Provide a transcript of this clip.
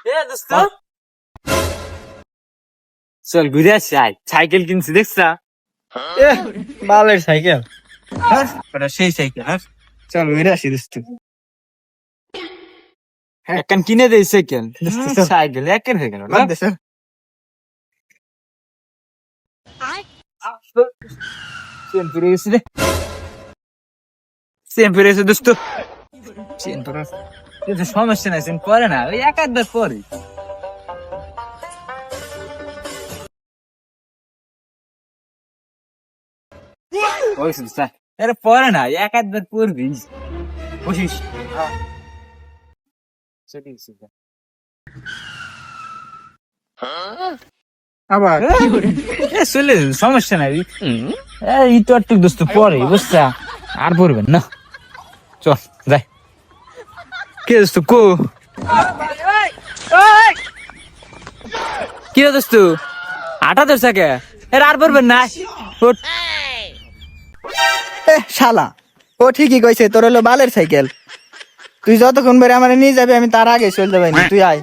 দোস্ত চল ঘুরে আসি আয় সাইকেল কিনছি দেখছা বালের সাইকেল ওটা সেই সাইকেল চল ঘুরে আসি দোস্ত একখান কিনে দেই সাইকেল সাইকেল একের হয়ে গেল না চেন পরে গেছি রে চেন পরে গেছে দোস্ত চেন পরে সমস্যা নাই চেন পরে না ওই এক আধবার পরে আরে পরে না এক আধবার পরবি বসিস আবার চলে সমস্যা নাই এই তো একটু দোস্ত পরে বুঝছা আর পড়বেন না চল যাই কে দোস্ত কো কি রে দোস্ত আটা ধরছে কে এর আর পড়বেন না শালা ও ঠিকই কইছে তোর হলো বালের সাইকেল তুই যতক্ষণ বেড়ে আমার নিয়ে যাবি আমি তার আগে চলতে পারিনি তুই আয়